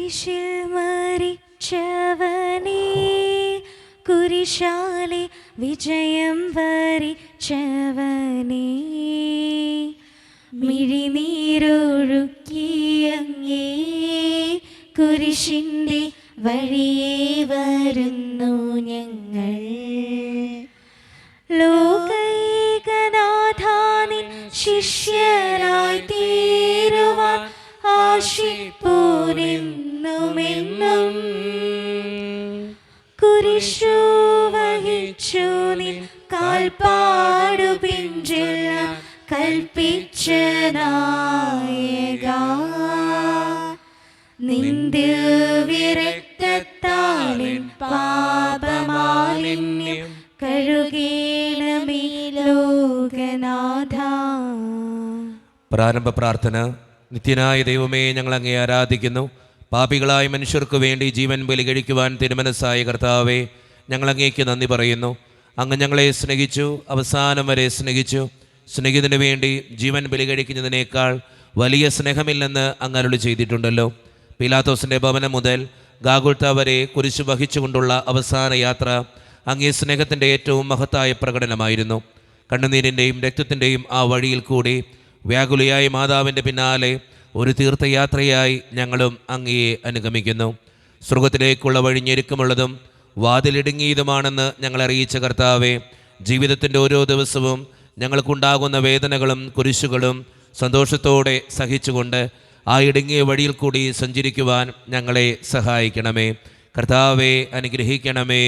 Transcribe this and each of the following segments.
കുരിശിൽ മരിച്ചവനേ, കുരിശാലെ വിജയം വരിച്ചവനേ, മിഴിനീരൊഴുക്കിയങ്ങേ കുരിശിൻ്റെ വഴിയേ വരുന്നു ഞങ്ങൾ. ലോകൈകനാഥാനിൻ ശിഷ്യരായി തീരുവാൻ ആശിപ്പോരെന്നുമെന്നും, കുരിശു വഹിച്ചു നിൻ കാൽപ്പാടു പിഞ്ചെല്ലാം കൽപ്പിച്ച നായക, നിന്റെ വിരക്തത്താലിൻ പാപമാലിന്യം കഴുകേണമേ ലോകനാഥ. പ്രാരംഭ പ്രാർത്ഥന. നിത്യനായ ദൈവമേ, ഞങ്ങൾ അങ്ങേ ആരാധിക്കുന്നു. പാപികളായ മനുഷ്യർക്ക് വേണ്ടി ജീവൻ ബലി കഴിക്കുവാൻ തിരുമനസ്സായ കർത്താവേ, ഞങ്ങൾ അങ്ങേക്ക് നന്ദി പറയുന്നു. അങ്ങ് ഞങ്ങളെ സ്നേഹിച്ചു, അവസാനം വരെ സ്നേഹിച്ചു. സ്നേഹിതന് വേണ്ടി ജീവൻ ബലി കഴിക്കുന്നതിനേക്കാൾ വലിയ സ്നേഹമില്ലെന്ന് അങ്ങ് അരുളി ചെയ്തിട്ടുണ്ടല്ലോ. പീലാത്തോസിൻ്റെ ഭവനം മുതൽ ഗാഗുൽത്ത വരെ കുരിശു വഹിച്ചുകൊണ്ടുള്ള അവസാന യാത്ര അങ്ങേ സ്നേഹത്തിൻ്റെ ഏറ്റവും മഹത്തായ പ്രകടനമായിരുന്നു. കണ്ണുനീരിൻ്റെയും രക്തത്തിൻ്റെയും ആ വഴിയിൽ കൂടി വ്യാകുലയായ മാതാവിൻ്റെ പിന്നാലെ ഒരു തീർത്ഥയാത്രയായി ഞങ്ങളും അങ്ങയെ അനുഗമിക്കുന്നു. സ്വർഗത്തിലേക്കുള്ള വഴി ഞെരുക്കമുള്ളതും വാതിലിടുങ്ങിയതുമാണെന്ന് ഞങ്ങൾ അറിയിച്ച കർത്താവെ, ജീവിതത്തിൻ്റെ ഓരോ ദിവസവും ഞങ്ങൾക്കുണ്ടാകുന്ന വേദനകളും കുരിശുകളും സന്തോഷത്തോടെ സഹിച്ചുകൊണ്ട് ആ ഇടുങ്ങിയ വഴിയിൽ കൂടി സഞ്ചരിക്കുവാൻ ഞങ്ങളെ സഹായിക്കണമേ. കർത്താവെ, അനുഗ്രഹിക്കണമേ.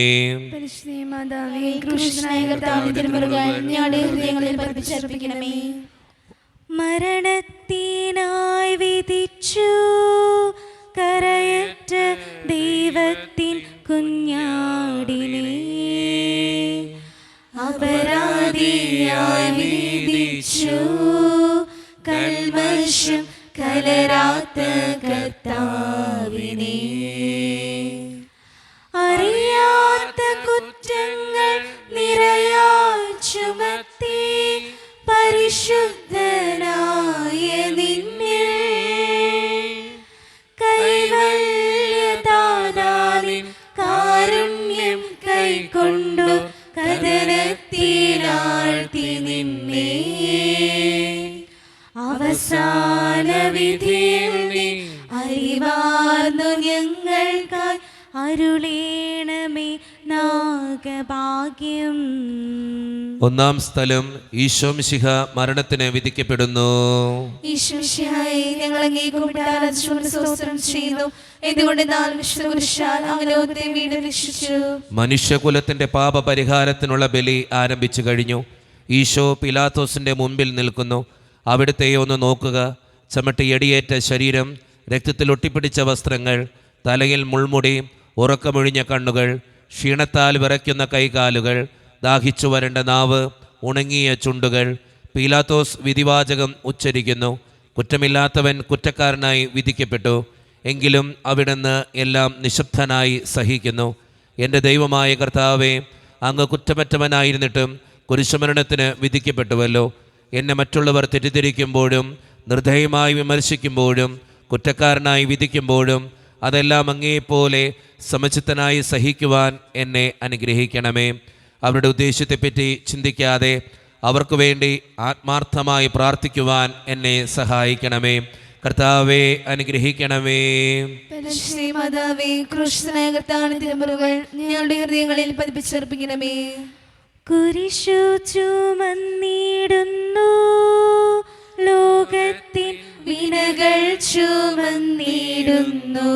മരണത്തിനായി വിധിച്ചു കരയറ്റ ദൈവത്തിൻ കുഞ്ഞാടിനെ, അപരാധിയായി വിധിച്ചു കൽമശം കലരാത്ത കർത്താവിനെ, അറിയാത്ത കുറ്റങ്ങൾ നിറയായി ചുമത്തി പരിശുദ്ധനായ നിന്നിൽ കൈവല്യദാതാവിൻ കാരുണ്യം കൈക്കൊണ്ടു കദനത്തിലാഴ്ത്തി നിന്നെ, അവസാന വിധിയിൽ നീ അറിവാർന്നു ഞങ്ങൾക്കായി അരുളേണമേ നാഗഭാഗ്യം. ഒന്നാം സ്ഥലം. ഈശോ മിശിഹ മരണത്തിന് വിധിക്കപ്പെടുന്നു. ഈശോ മിശിഹായെ, ഞങ്ങൾ അങ്ങേക്ക് സ്തോത്രം ചെയ്യുന്നു. എന്തുകൊണ്ടെന്നാൽ വിശുദ്ധ കുരിശാൽ അങ്ങ് ലോകത്തെ വീണ്ടും രക്ഷിച്ചു. മനുഷ്യകുലത്തിന്റെ പാപപരിഹാരത്തിനുള്ള ബലി ആരംഭിച്ചു കഴിഞ്ഞു. ഈശോ പിലാത്തോസിന്റെ മുൻപിൽ നിൽക്കുന്നു. അവിടുത്തെ ഒന്ന് നോക്കുക. ചമട്ടിയടിയേറ്റ ശരീരം, രക്തത്തിൽ ഒട്ടിപ്പിടിച്ച വസ്ത്രങ്ങൾ, തലയിൽ മുൾമുടി, ഉറക്കമൊഴിഞ്ഞ കണ്ണുകൾ, ക്ഷീണത്താൽ വിറയ്ക്കുന്ന കൈകാലുകൾ, ദാഹിച്ചു വരേണ്ട നാവ്, ഉണങ്ങിയ ചുണ്ടുകൾ. പീലാത്തോസ് വിധിവാചകം ഉച്ചരിക്കുന്നു. കുറ്റമില്ലാത്തവൻ കുറ്റക്കാരനായി വിധിക്കപ്പെട്ടു. എങ്കിലും അവിടുന്ന് എല്ലാം നിശബ്ദനായി സഹിക്കുന്നു. എൻ്റെ ദൈവമായ കർത്താവേ, അങ്ങ് കുറ്റമറ്റവനായിരുന്നിട്ടും കുരിശുമരണത്തിന് വിധിക്കപ്പെട്ടുവല്ലോ. എന്നെ മറ്റുള്ളവർ തെറ്റിദ്ധരിക്കുമ്പോഴും നിർദ്ദയമായി വിമർശിക്കുമ്പോഴും കുറ്റക്കാരനായി വിധിക്കുമ്പോഴും അതെല്ലാം അങ്ങേപ്പോലെ സമചിത്തനായി സഹിക്കുവാൻ എന്നെ അനുഗ്രഹിക്കണമേ. അവരുടെ ഉദ്ദേശ്യത്തെപ്പറ്റി ചിന്തിക്കാതെ അവർക്ക് വേണ്ടി ആത്മാർത്ഥമായി പ്രാർത്ഥിക്കുവാൻ എന്നെ സഹായിക്കണമേ. കർത്താവെ, അനുഗ്രഹിക്കണമേ. ഞങ്ങളുടെ ഹൃദയങ്ങളിൽ പതിപ്പിച്ചർപ്പിക്കണമേ. കുരിശു ചുമന്നിടുന്നു, ലോകത്തിൻ വിനകൾ ചുമന്നിടുന്നു,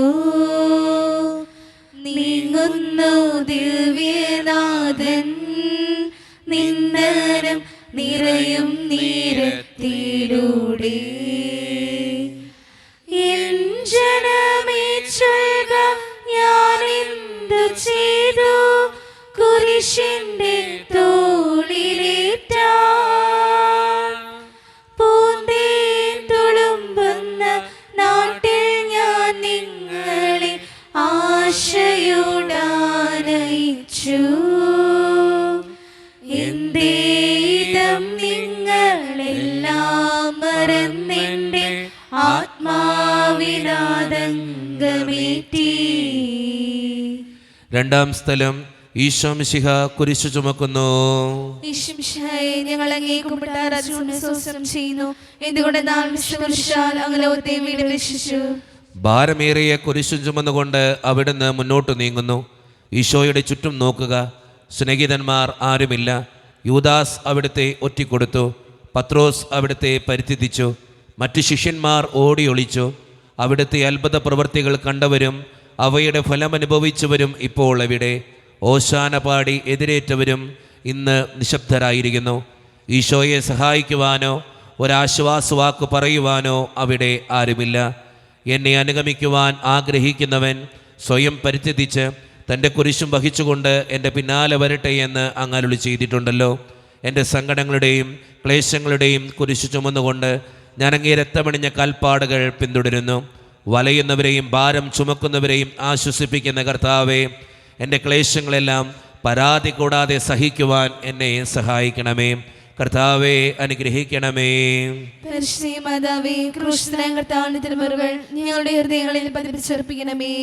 നീങ്ങുന്നു ദിവ്യനാഥൻ നിന്ദനം നിറയും നീരത്തിലൂടെ. എൻ ജനമേ ചൊൽക, ഞാനെന്തു ചെയ്തു കുരിശിന്റെ തോളിലേറ്റ പൂന്തേൻ തുളുമ്പുന്ന നാട്ടിൽ ഞാൻ നിങ്ങൾ നിറവേറ്റി. രണ്ടാം സ്ഥലം ഈശോ മിശിഹ കുരിശു ചുമക്കുന്നു. ഈശോമിശിഹായെ, ഞങ്ങൾ അങ്ങേ കുമ്പിട്ട് ആരാധിച്ചുകൊണ്ട് സ്തോത്രം ചെയ്യുന്നു. എന്തുകൊണ്ടെന്നാൽ വിശ്വകുരിശാൽ അങ്ങ് ലോകത്തെ വീണ്ടും രക്ഷിച്ചു. ഭാരമേറിയ കുരിശു ചുമന്നുകൊണ്ട് അവിടുന്ന് മുന്നോട്ട് നീങ്ങുന്നു. ഈശോയുടെ ചുറ്റും നോക്കുക. സ്നേഹിതന്മാർ ആരുമില്ല. യൂദാസ് അവിടുത്തെ ഒറ്റിക്കൊടുത്തു. പത്രോസ് അവിടുത്തെ പരിത്യജിച്ചു. മറ്റു ശിഷ്യന്മാർ ഓടി ഒളിച്ചു. അവിടുത്തെ അത്ഭുത പ്രവൃത്തികൾ കണ്ടവരും അവയുടെ ഫലമനുഭവിച്ചവരും ഇപ്പോൾ എവിടെ? ഓശാന പാടി എതിരേറ്റവരും ഇന്ന് നിശബ്ദരായിരിക്കുന്നു. ഈശോയെ സഹായിക്കുവാനോ ഒരാശ്വാസവാക്ക് പറയുവാനോ അവിടെ ആരുമില്ല. എന്നെ അനുഗമിക്കുവാൻ ആഗ്രഹിക്കുന്നവൻ സ്വയം പരിത്യജിച്ച് തൻ്റെ കുരിശും വഹിച്ചുകൊണ്ട് എൻ്റെ പിന്നാലെ വരട്ടെ എന്ന് അങ്ങ് അരുളി ചെയ്തിട്ടുണ്ടല്ലോ. എൻ്റെ സങ്കടങ്ങളുടെയും ക്ലേശങ്ങളുടെയും കുരിശു ചുമന്നുകൊണ്ട് ഞാൻ അങ്ങേ രക്തമണിഞ്ഞ കാൽപ്പാടുകൾ പിന്തുടരുന്നു. വലയുന്നവരെയും ഭാരം ചുമക്കുന്നവരെയും ആശ്വസിപ്പിക്കുന്ന കർത്താവേ, എൻ്റെ ക്ലേശങ്ങളെല്ലാം പരാതി കൂടാതെ സഹിക്കുവാൻ എന്നെ സഹായിക്കണമേ. കർത്താവേ, അനുഗ്രഹിക്കണമേ. പരിശുദ്ധ മാതാവേ, ക്രൂശിതനായ കർത്താവിന്റെ തിരുമുറുകൾ ഞങ്ങളുടെ ഹൃദയങ്ങളിൽ പതിപ്പിച്ചുറപ്പിക്കണമേ.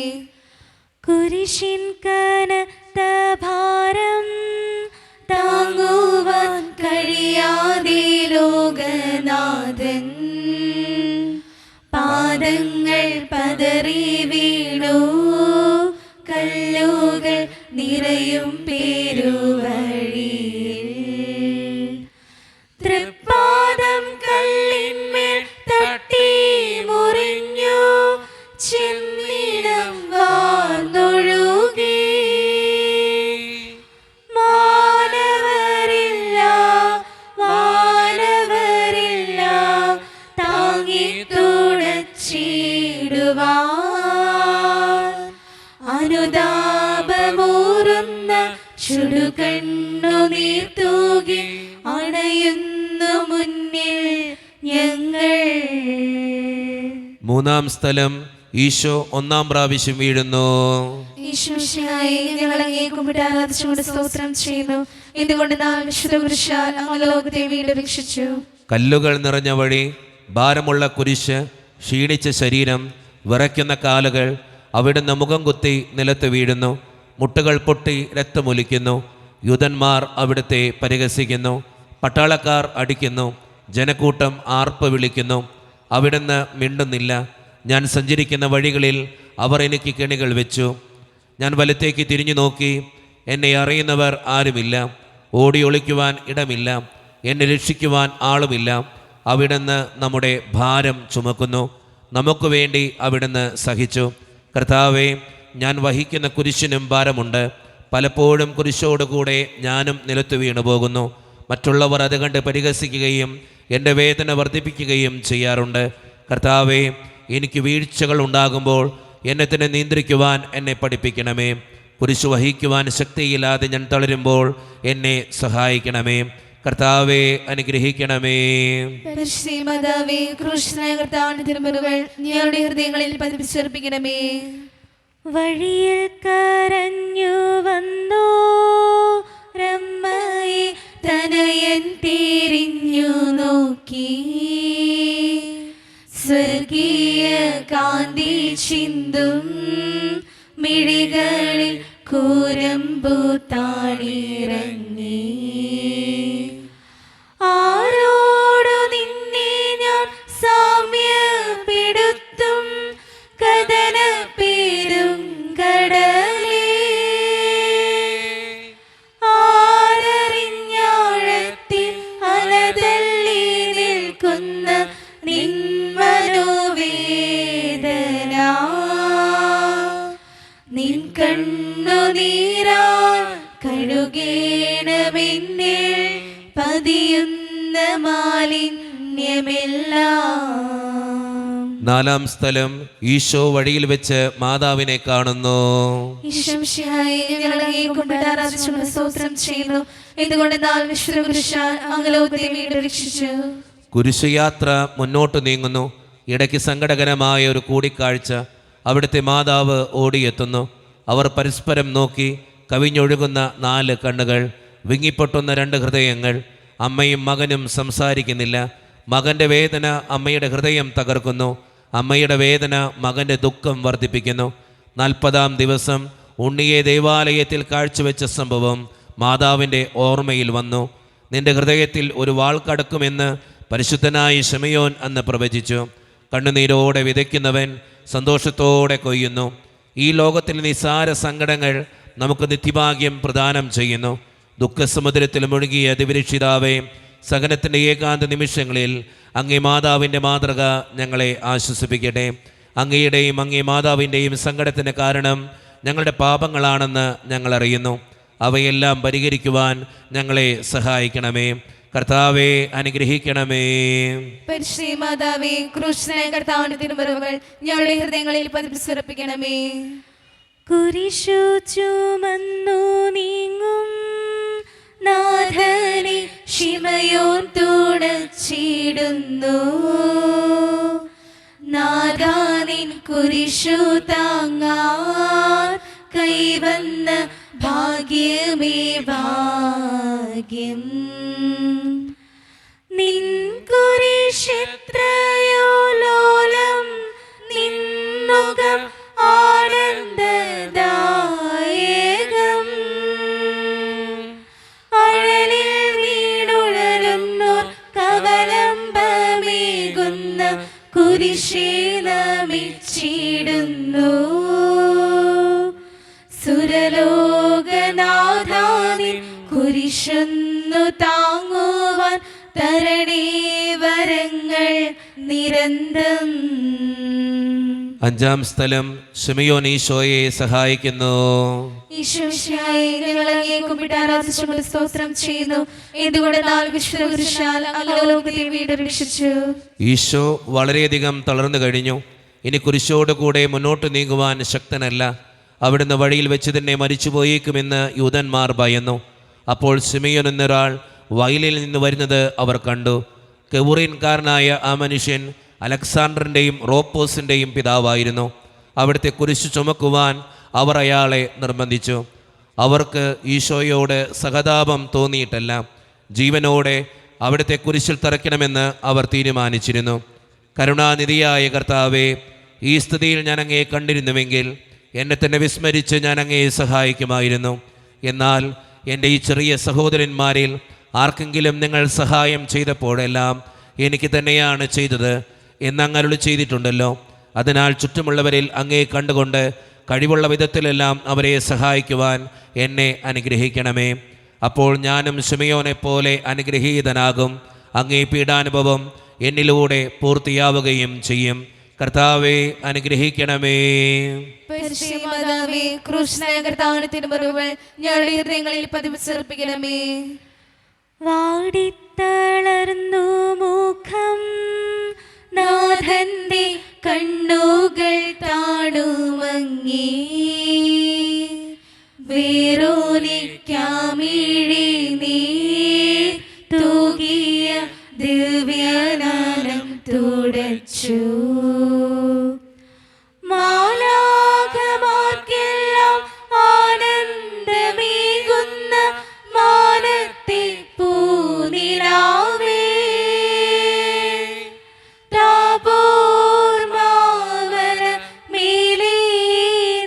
കുരിശിൻ കനത്ത ഭാരം താങ്ങുവാൻ കഴിയാതെ ലോകനാഥൻ പാദങ്ങൾ പതറി വീണു. കല്ലുകൾ നിറയും പേരുവഴിയിൽ തൃപ്പാദം കല്ലിന്മേൽ തട്ടി മുറിഞ്ഞു. ചെന്നിടം വാർന്നൊഴുകി. വാനവരില്ല താങ്ങി തുണച്ചിടുവാൻ. അനുതാപമൂറുന്ന ചുടുകണ്ണുനീർ തൂകി അണയുന്നു മുന്നിൽ ഞങ്ങൾ. മൂന്നാം സ്ഥലം ഈശോ ഒന്നാം പ്രാവശ്യം വീഴുന്നു. ഈശോമിശിഹായെ, ഞങ്ങൾ അങ്ങേ കുമ്പിട്ട് ആരാധിച്ചുകൊണ്ട് സ്തോത്രം ചെയ്യുന്നു. എന്തുകൊണ്ടെന്നാൽ വിശുദ്ധ കുരിശാൽ അങ്ങ് ലോകത്തെ വീണ്ടും രക്ഷിച്ചു. കല്ലുകൾ നിറഞ്ഞ വഴി, ഭാരമുള്ള കുരിശ്, ക്ഷീണിച്ച ശരീരം, വിറയ്ക്കുന്ന കാലുകൾ, അവിടുന്ന് മുഖം കുത്തി നിലത്ത് വീഴുന്നു. മുട്ടുകൾ പൊട്ടി രക്തമൊലിക്കുന്നു. യൂതന്മാർ അവിടുത്തെ പരിഹസിക്കുന്നു. പട്ടാളക്കാർ അടിക്കുന്നു. ജനക്കൂട്ടം ആർപ്പ് വിളിക്കുന്നു. അവിടുന്ന് മിണ്ടുന്നില്ല. ഞാൻ സഞ്ചരിക്കുന്ന വഴികളിൽ അവർ എനിക്ക് കെണികൾ വെച്ചു. ഞാൻ വലത്തേക്ക് തിരിഞ്ഞു നോക്കി. എന്നെ അറിയുന്നവർ ആരുമില്ല. ഓടി ഒളിക്കുവാൻ ഇടമില്ല. എന്നെ രക്ഷിക്കുവാൻ ആളുമില്ല. അവിടുന്ന് നമ്മുടെ ഭാരം ചുമക്കുന്നു. നമുക്ക് വേണ്ടി അവിടുന്ന് സഹിച്ചു. കർത്താവേ, ഞാൻ വഹിക്കുന്ന കുരിശിനും ഭാരമുണ്ട്. പലപ്പോഴും കുരിശോടുകൂടെ ഞാനും നിലത്തു വീണു പോകുന്നു. മറ്റുള്ളവർ അത് കണ്ട് പരിഹസിക്കുകയും എൻ്റെ വേദന വർദ്ധിപ്പിക്കുകയും ചെയ്യാറുണ്ട്. കർത്താവേ, എനിക്ക് വീഴ്ചകൾ ഉണ്ടാകുമ്പോൾ എന്നെ തന്നെ നിയന്ത്രിക്കുവാൻ എന്നെ പഠിപ്പിക്കണമേ. കുരിശു വഹിക്കുവാൻ ശക്തിയില്ലാതെ ഞാൻ തളരുമ്പോൾ എന്നെ സഹായിക്കണമേ. കർത്താവേ, അനുഗ്രഹിക്കണമേ. പരിശുദ്ധ മാതാവേ, ക്രൂശിതനായ കർത്താവിന്റെ തിരുമുറുകൾ ഞങ്ങളുടെ ഹൃദയങ്ങളിൽ പതിപ്പിച്ചുറപ്പിക്കണമേ. വഴിയിൽ കരഞ്ഞു വന്നു രമ്മയെ തനയൻ തിരിഞ്ഞു നോക്കി. സ്വർഗീയ കാന്തി ചിന്തും മിഴികളിൽ കൂരമ്പു താണിറങ്ങി. ആരോടു നിന്നെ ഞാൻ സാമ്യപ്പെടുത്തും കഥന പേരും കടലേ. ആരറിഞ്ഞാഴത്തിൽ അലതള്ളി നിൽക്കുന്ന നിൻമനോവേദന. നിൻ കണ്ണുനീരാൽ കഴുകേണമെന്നിൽ പതിയുന്ന മാലിന്യമെല്ലാം. നാലാം സ്ഥലം ഈശോ വഴിയിൽ വെച്ച് മാതാവിനെ കാണുന്നു. ഈശോമിശിഹായെ, ഞങ്ങൾ അങ്ങേ കുമ്പിട്ട് ആരാധിച്ചുകൊണ്ട് സ്തോത്രം ചെയ്യുന്നു. എന്തുകൊണ്ടെന്നാൽ വിശുദ്ധ കുരിശാൽ അങ്ങ് ലോകത്തെ വീണ്ടും രക്ഷിച്ചു. കുരിശുയാത്ര മുന്നോട്ട് നീങ്ങുന്നു. ഇടയ്ക്ക് സങ്കടകരമായ ഒരു കൂടിക്കാഴ്ച. അവിടുത്തെ മാതാവ് ഓടിയെത്തുന്നു. അവർ പരസ്പരം നോക്കി. കവിഞ്ഞൊഴുകുന്ന 4 കണ്ണുകൾ, വിങ്ങിപ്പൊട്ടുന്ന 2 ഹൃദയങ്ങൾ. അമ്മയും മകനും സംസാരിക്കുന്നില്ല. മകൻ്റെ വേദന അമ്മയുടെ ഹൃദയം തകർക്കുന്നു. അമ്മയുടെ വേദന മകൻ്റെ ദുഃഖം വർദ്ധിപ്പിക്കുന്നു. 40-ാം ദിവസം ഉണ്ണിയെ ദേവാലയത്തിൽ കാഴ്ചവെച്ച സംഭവം മാതാവിൻ്റെ ഓർമ്മയിൽ വന്നു. നിന്റെ ഹൃദയത്തിൽ ഒരു വാൾ കടക്കുമെന്ന് പരിശുദ്ധനായ ശിമയോൻ അന്ന് പ്രവചിച്ചു. കണ്ണുനീരോടെ വിതയ്ക്കുന്നവൻ സന്തോഷത്തോടെ കൊയ്യുന്നു. ഈ ലോകത്തിൽ നിസ്സാര സങ്കടങ്ങൾ നമുക്ക് നിത്യഭാഗ്യം പ്രദാനം ചെയ്യുന്നു. ദുഃഖസമുദ്രത്തിൽ മുഴുകിയ ദിവരക്ഷിതാവേ, സഹനത്തിൻ്റെ ഏകാന്ത നിമിഷങ്ങളിൽ അങ്ങേ മാതാവിൻ്റെ മാതൃക ഞങ്ങളെ ആശ്വസിപ്പിക്കട്ടെ. അങ്ങയുടെയും അങ്ങേ മാതാവിൻ്റെയും സങ്കടത്തിന് കാരണം ഞങ്ങളുടെ പാപങ്ങളാണെന്ന് ഞങ്ങൾ അറിയുന്നു. അവയെല്ലാം പരിഹരിക്കുവാൻ ഞങ്ങളെ സഹായിക്കണമേ. കർത്താവെ അനുഗ്രഹിക്കണമേ. പരിശുദ്ധ മാതാവേ, ക്രൂശിതനായ കർത്താവിന്റെ തിരുമുറിവുകൾ ഞങ്ങളുടെ ഹൃദയങ്ങളിൽ പതിപ്പിച്ചുറപ്പിക്കണമേ. കുരിശു ചുമന്നു നീങ്ങും നാഥനെ ശിമയോൻ തുണച്ചിടുന്നു. നാഥാ നിൻ കുരിശു താങ്ങാൻ കൈവന്ന ഭാഗ്യമേ ഭാഗ്യം. നിൻ കുരിശെത്രയോ ലോലം, നിന്നുകം ആനന്ദദായകം. അഴലിൽ വീണുഴലുന്നോർ കവലംബമേകുന്ന കുരിശേ നമിച്ചിടുന്നു. സുരലോകനാഥാനിൻ കുരിശൊന്നു താങ്ങുവാൻ തരണേ വരങ്ങൾ നിരന്തരം. 5-ാം സ്ഥലം ശിമയോൻ ഈശോയെ സഹായിക്കുന്നു. ഈശോമിശിഹായെ, ഞങ്ങൾ അങ്ങയെ കുമ്പിട്ട് ആരാധിച്ചുകൊണ്ട് സ്തോത്രം ചെയ്യുന്നു. എന്തുകൊണ്ടെന്നാൽ വിശുദ്ധ കുരിശാൽ അങ്ങ് ലോകത്തെ വീണ്ടും രക്ഷിച്ചു. ഈശോ വളരെയധികം തളർന്നു കഴിഞ്ഞു. ഇനി കുരിശോട് കൂടെ മുന്നോട്ട് നീങ്ങുവാൻ ശക്തനല്ല. അവിടുന്ന് വഴിയിൽ വെച്ച് തന്നെ മരിച്ചുപോയേക്കുമെന്ന് യൂതന്മാർ ഭയന്നു. അപ്പോൾ ശിമയോൻ എന്നൊരാൾ വയലിൽ നിന്ന് വരുന്നത് അവർ കണ്ടു. കെവുറീൻകാരനായ ആ മനുഷ്യൻ അലക്സാണ്ടറിൻ്റെയും റോപ്പോസിൻ്റെയും പിതാവായിരുന്നു. അവിടുത്തെ കുരിശു ചുമക്കുവാൻ അവർ അയാളെ നിർബന്ധിച്ചു. അവർക്ക് ഈശോയോട് സഹതാപം തോന്നിയിട്ടല്ല, ജീവനോടെ അവിടുത്തെ കുരിശിൽ തറയ്ക്കണമെന്ന് അവർ തീരുമാനിച്ചിരുന്നു. കരുണാനിധിയായ കർത്താവേ, ഈ സ്ഥിതിയിൽ ഞാൻ അങ്ങയെ കണ്ടിരുന്നുവെങ്കിൽ എന്നെ തന്നെ വിസ്മരിച്ച് ഞാൻ അങ്ങയെ സഹായിക്കുമായിരുന്നു. എന്നാൽ എൻ്റെ ഈ ചെറിയ സഹോദരന്മാരിൽ ആർക്കെങ്കിലും നിങ്ങൾ സഹായം ചെയ്തപ്പോഴെല്ലാം എനിക്ക് തന്നെയാണ് ചെയ്തത് എന്നങ്ങ് അരുളി ചെയ്തിട്ടുണ്ടല്ലോ. അതിനാൽ ചുറ്റുമുള്ളവരിൽ അങ്ങയെ കണ്ടുകൊണ്ട് കഴിവുള്ള വിധത്തിലെല്ലാം അവരെ സഹായിക്കുവാൻ എന്നെ അനുഗ്രഹിക്കണമേ. അപ്പോൾ ഞാനും ശിമയോനെ പോലെ അനുഗ്രഹീതനാകും. അങ്ങേ പീഡാനുഭവം എന്നിലൂടെ പൂർത്തിയാവുകയും ചെയ്യും. കർത്താവെ അനുഗ്രഹിക്കണമേ. പരിശുദ്ധ മാതാവേ, ക്രൂശിതനായ കർത്താവിന്റെ തിരുമുറിവുകൾ ഞങ്ങളുടെ ഹൃദയങ്ങളിൽ പതിപ്പിച്ചുറപ്പിക്കണമേ. വാടിത്തളർന്നു മുഖം, നാഥന്റെ കണ്ണുകൾ താണുമങ്ങി. വേറോനിക്കാമിഴി നീ തൂകിയ ദിവ്യനാനം തുടച്ചു. മാലാഖമാർക്കെല്ലാം ആനന്ദമേകുന്ന മാനത്തെ പൂനിലാവേ, താപോർ മാവന മേലേ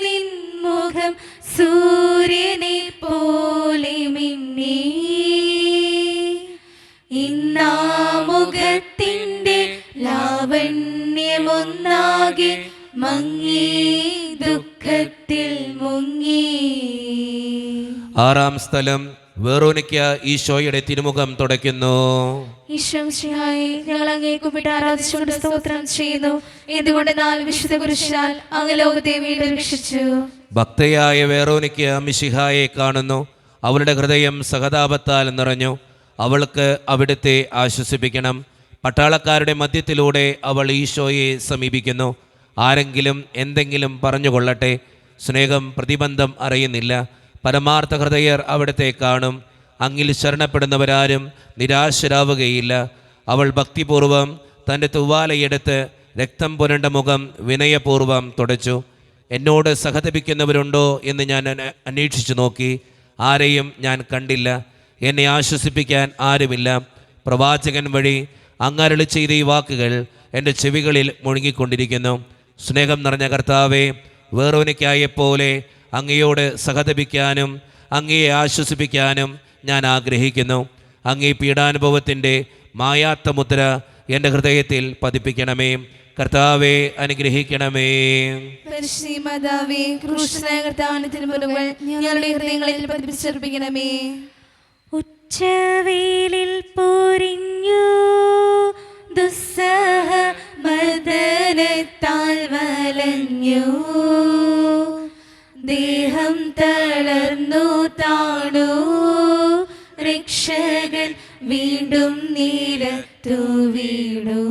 നിൻ മുഖം സൂര്യനെ പോലെ മിന്നി. ഇന്നാ മുഖത്തിൻ്റെ ലാവണ്യമൊന്നാകെ മങ്ങി, ദുഃഖത്തിൽ മുങ്ങി. 6-ാം സ്ഥലം വെറോനിക്ക ഈശോയുടെ തിരുമുഖം തുടയ്ക്കുന്നു. ഈശോമിശിഹായെ, ഞങ്ങൾ അങ്ങയെ കുമ്പിട്ട് ആരാധിച്ചുകൊണ്ട് സ്തോത്രം ചെയ്യുന്നു. എന്തുകൊണ്ടെന്നാൽ വിശുദ്ധ കുരിശാൽ അങ്ങ് ലോകത്തെ വീണ്ടും രക്ഷിച്ചു. ഭക്തയായ വെറോനിക്ക മിശിഹായെ കാണുന്നു. അവളുടെ ഹൃദയം സഹതാപത്താൽ നിറഞ്ഞു. അവൾക്ക് അവിടുത്തെ ആശ്വസിപ്പിക്കണം. പട്ടാളക്കാരുടെ മധ്യത്തിലൂടെ അവൾ ഈശോയെ സമീപിക്കുന്നു. ആരെങ്കിലും എന്തെങ്കിലും പറഞ്ഞുകൊള്ളട്ടെ, സ്നേഹം പ്രതിബന്ധം അറിയുന്നില്ല. പരമാർത്ഥ ഹൃദയർ അവിടുത്തെ കാണും. അങ്ങിൽ ശരണപ്പെടുന്നവരാരും നിരാശരാവുകയില്ല. അവൾ ഭക്തിപൂർവം തൻ്റെ തൂവാലയെടുത്ത് രക്തം പുരണ്ട മുഖം വിനയപൂർവം തുടച്ചു. എന്നോട് സഹതപിക്കുന്നവരുണ്ടോ എന്ന് ഞാൻ അന്വേഷിച്ചു നോക്കി. ആരെയും ഞാൻ കണ്ടില്ല. എന്നെ ആശ്വസിപ്പിക്കാൻ ആരുമില്ല. പ്രവാചകൻ വഴി അങ്ങരുളി ചെയ്ത ഈ വാക്കുകൾ എൻ്റെ ചെവികളിൽ മുഴുകിക്കൊണ്ടിരിക്കുന്നു. സ്നേഹം നിറഞ്ഞ കർത്താവേ, വേറോനിക്കായെപ്പോലെ അങ്ങയോട് സഹതപിക്കാനും അങ്ങയെ ആശ്വസിപ്പിക്കാനും ഞാൻ ആഗ്രഹിക്കുന്നു. അങ്ങേ പീഡാനുഭവത്തിൻ്റെ മായാത്ത മുദ്ര എൻ്റെ ഹൃദയത്തിൽ പതിപ്പിക്കണമേ. കർത്താവെ അനുഗ്രഹിക്കണമേ. പരിശുദ്ധ മാതാവേ, ക്രൂശനായ കർത്താവിന്റെ തിരുമുറിവുകൾ ഞങ്ങളുടെ ഹൃദയങ്ങളിൽ പതിപ്പിച്ചർപ്പിക്കണമേ. ഉച്ചവേലിൽ പൊരിഞ്ഞു ദുസ്സഹ മർദ്ദനത്താൽ വലഞ്ഞു, ദേഹം തളർന്നു താണു, രക്ഷകൻ വീണ്ടും നിലത്തു വീണു.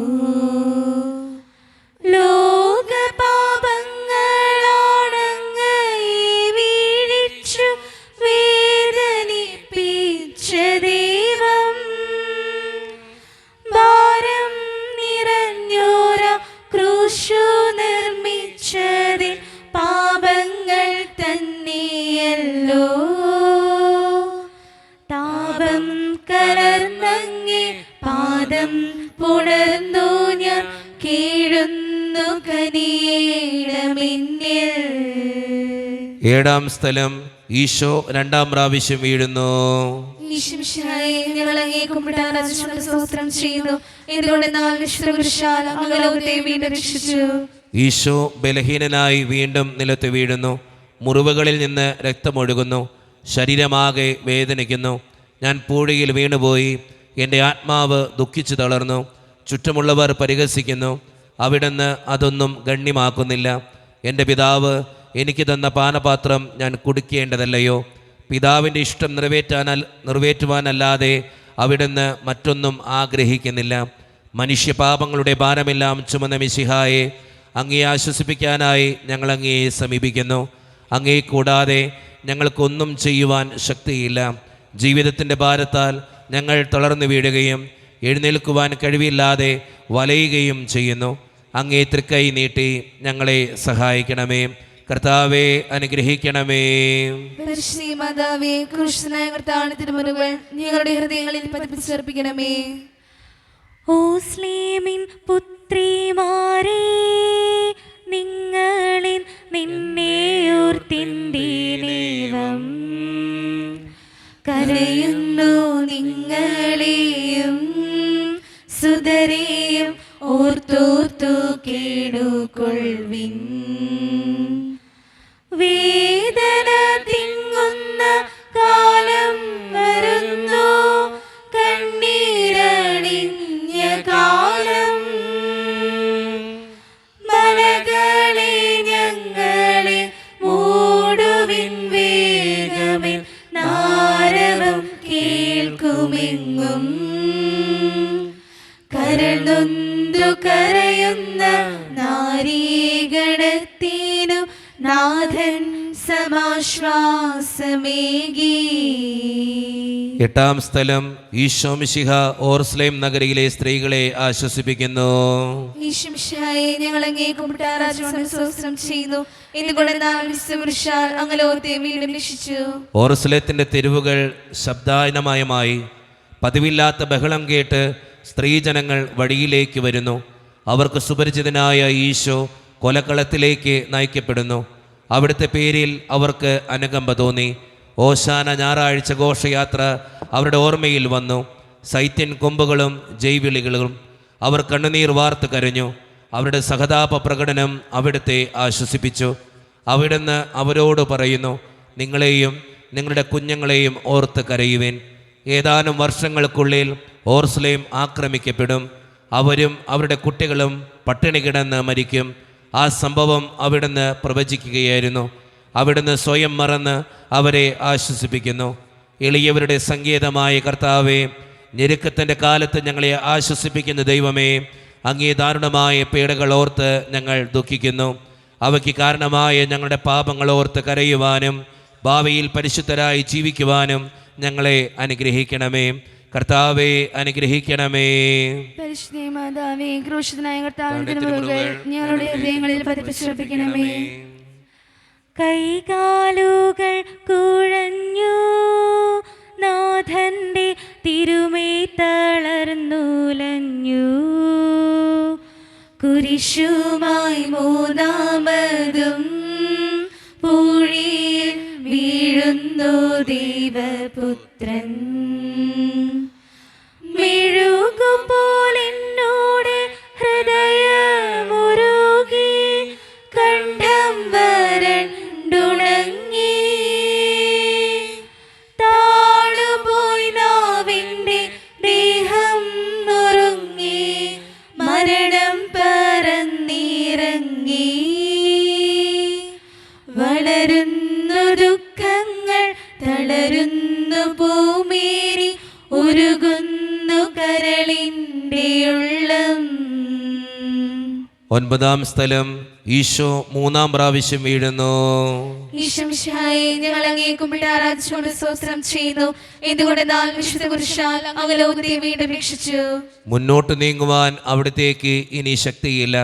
ലോകപാപങ്ങളാണങ്ങയെ വീഴിച്ചു വേദനിപ്പിച്ച ദൈവം, ഭാരം നിറഞ്ഞോര ക്രൂശു നിർമ്മിച്ചതിൽ പാപങ്ങൾ തന്നെയല്ലോ. താപം കലർന്നങ്ങേ പാദം പുണർന്നു ഞാൻ കീഴുന്നു കനിയേണമിന്നിൽ. ഏഴാം സ്ഥലം. ഈശോ രണ്ടാം പ്രാവശ്യം വീഴുന്നു. ഈശോമിശിഹായെ, ഞങ്ങൾ അങ്ങയെ കുമ്പിട്ടാൻ സ്തോത്രം ചെയ്യുന്നു. എന്തുകൊണ്ടെന്നാൽ വിശുദ്ധ കുരിശാൽ അങ്ങ് ലോകത്തെ വീണ്ടും രക്ഷിച്ചു. ഈശോ ബലഹീനനായി വീണ്ടും നിലത്ത് വീഴുന്നു. മുറിവുകളിൽ നിന്ന് രക്തമൊഴുകുന്നു. ശരീരമാകെ വേദനിക്കുന്നു. ഞാൻ പൂഴിയിൽ വീണുപോയി. എൻ്റെ ആത്മാവ് ദുഃഖിച്ചു തളർന്നു. ചുറ്റുമുള്ളവർ പരിഹസിക്കുന്നു. അവിടുന്ന് അതൊന്നും ഗണ്യമാക്കുന്നില്ല. എൻ്റെ പിതാവ് എനിക്ക് തന്ന പാനപാത്രം ഞാൻ കുടിക്കേണ്ടതല്ലയോ? പിതാവിൻ്റെ ഇഷ്ടം നിറവേറ്റുവാനല്ലാതെ അവിടുന്ന് മറ്റൊന്നും ആഗ്രഹിക്കുന്നില്ല. മനുഷ്യപാപങ്ങളുടെ ഭാരമെല്ലാം ചുമന്ന മിശിഹായെ, അങ്ങയെ ആശ്വസിപ്പിക്കാനായി ഞങ്ങൾ അങ്ങയെ സമീപിക്കുന്നു. അങ്ങയെ കൂടാതെ ഞങ്ങൾക്കൊന്നും ചെയ്യുവാൻ ശക്തിയില്ല. ജീവിതത്തിൻ്റെ ഭാരത്താൽ ഞങ്ങൾ തളർന്നു വീഴുകയും എഴുന്നേൽക്കുവാൻ കഴിവില്ലാതെ വലയുകയും ചെയ്യുന്നു. അങ്ങേ തൃക്കൈ നീട്ടി ഞങ്ങളെ സഹായിക്കണമേ. കർത്താവെ അനുഗ്രഹിക്കണമേ. പരിശുദ്ധ മാതാവേ, ക്രൂശനായ കർത്താവിന്റെ തിരുമുറിവുകൾ ഞങ്ങളുടെ ഹൃദയങ്ങളിൽ പതിപ്പിച്ചർപ്പിക്കണമേ. ഓസ്ലേമിൻ പുത്രിമാരേ, നിങ്ങളിൽ നിന്നെയോർത്തിന്റേനേവം കരയുന്നു നിങ്ങളെയും സുതരെയും ഓർത്തോർത്തു കേടുകൊള്ളുവിൻ. വേദന തിങ്ങുന്ന കാലം വരുന്നു, കണ്ണീരണിഞ്ഞ കാലം. മലകളെ ഞങ്ങളെ മൂടുവിൻ വേഗമേ, നാരവം കേൾക്കുമെങ്ങും. കരനൊന്തു കരയുന്ന നാരീഗണത്തിനു നാഥൻ സമാശ്വാസമേകി. എട്ടാം സ്ഥലം. ഈശോ മിശിഹ ഓർസ്ലേം നഗരിയിലെ സ്ത്രീകളെ ആശ്വസിപ്പിക്കുന്നു. ഈശോമിശിഹായെ, ഞങ്ങൾ അങ്ങയെ കുമ്പിട്ടാൻ സ്തോത്രം ചെയ്യുന്നു. എന്തുകൊണ്ടെന്നാൽ വിശുദ്ധ കുരിശാൽ അങ്ങ് ലോകത്തെ വീണ്ടും രക്ഷിച്ചു. ഓർസ്ലേത്തിന്റെ തെരുവുകൾ ശബ്ദായനമയമായി. പതിവില്ലാത്ത ബഹളം കേട്ട് സ്ത്രീജനങ്ങൾ വഴിയിലേക്ക് വരുന്നു. അവർക്ക് സുപരിചിതനായ ഈശോ കൊലക്കളത്തിലേക്ക് നയിക്കപ്പെടുന്നു. അവിടുത്തെ പേരിൽ അവർക്ക് അനുകമ്പ തോന്നി. ഓശാന ഞായറാഴ്ച ഘോഷയാത്ര അവരുടെ ഓർമ്മയിൽ വന്നു. സൈത്യൻ കൊമ്പുകളും ജൈവിളികളും. അവർ കണ്ണുനീർ വാർത്ത് കരഞ്ഞു. അവരുടെ സഹതാപ പ്രകടനം അവിടുത്തെ ആശ്വസിപ്പിച്ചു. അവിടുന്ന് അവരോട് പറയുന്നു, നിങ്ങളെയും നിങ്ങളുടെ കുഞ്ഞുങ്ങളെയും ഓർത്ത് കരയുവിൻ. ഏതാനും വർഷങ്ങൾക്കുള്ളിൽ ഓർസ്ലേം ആക്രമിക്കപ്പെടും. അവരും അവരുടെ കുട്ടികളും പട്ടിണി കിടന്ന് മരിക്കും. ആ സംഭവം അവിടുന്ന് പ്രവചിക്കുകയായിരുന്നു. അവിടുന്ന് സ്വയം മറന്ന് അവരെ ആശ്വസിപ്പിക്കുന്നു. എളിയവരുടെ സങ്കേതമായ കർത്താവേ, ഞെരുക്കത്തിൻ്റെ കാലത്ത് ഞങ്ങളെ ആശ്വസിപ്പിക്കുന്ന ദൈവമേ, അങ്ങേ ദാരുണമായ പീഡകൾ ഓർത്ത് ഞങ്ങൾ ദുഃഖിക്കുന്നു. അവയ്ക്ക് കാരണമായ ഞങ്ങളുടെ പാപങ്ങൾ ഓർത്ത് കരയുവാനും ഭാവിയിൽ പരിശുദ്ധരായി ജീവിക്കുവാനും ഞങ്ങളെ അനുഗ്രഹിക്കണമേ. കർത്താവെ അനുഗ്രഹിക്കണമേ. പരിശുദ്ധ മാതാവേ, ക്രൂശിതനായ കർത്താവിന്റെ തിരുമുറിവുകൾ ഞങ്ങളുടെ ഹൃദയങ്ങളിൽ പതിപ്പിച്ചർപ്പിക്കണമേ. കൈകാലുകൾ കുഴഞ്ഞു, നാഥന്റെ തിരുമേ തളർന്നുലഞ്ഞു. കുരിശുമായി മൂന്നാമതും ദൈവപുത്രൻ മെഴുകുപോലെന്നോട് ഹൃദയമുരുകി കണ്ഠം വരണ്ടുണങ്ങി താണുപോയി നാവിൻ്റെ ദേഹം നുറുങ്ങി മരണം പറന്നിറങ്ങി വളരുന്നു ദുഃഖങ്ങൾ തളരുന്നു ഭൂമേരി ഉരുകുന്നു കരളിൻ്റെ ഉള്ളം. 9-ാം സ്ഥലം ഈശോ 3-ാം പ്രാവശ്യം വീഴുന്നു. ഈശോമിശിഹായെ, ഞങ്ങൾ അങ്ങയെ കുമ്പിട്ട് ആരാധിച്ചുകൊണ്ട് സ്തോത്രം ചെയ്യുന്നു. എന്തുകൊണ്ടെന്നാൽ വിശുദ്ധ കുരിശാൽ അങ്ങ് ലോകത്തെ വീണ്ടും രക്ഷിച്ചു. മുന്നോട്ട് നീങ്ങുവാൻ അവിടത്തേക്ക് ഇനി ശക്തിയില്ല.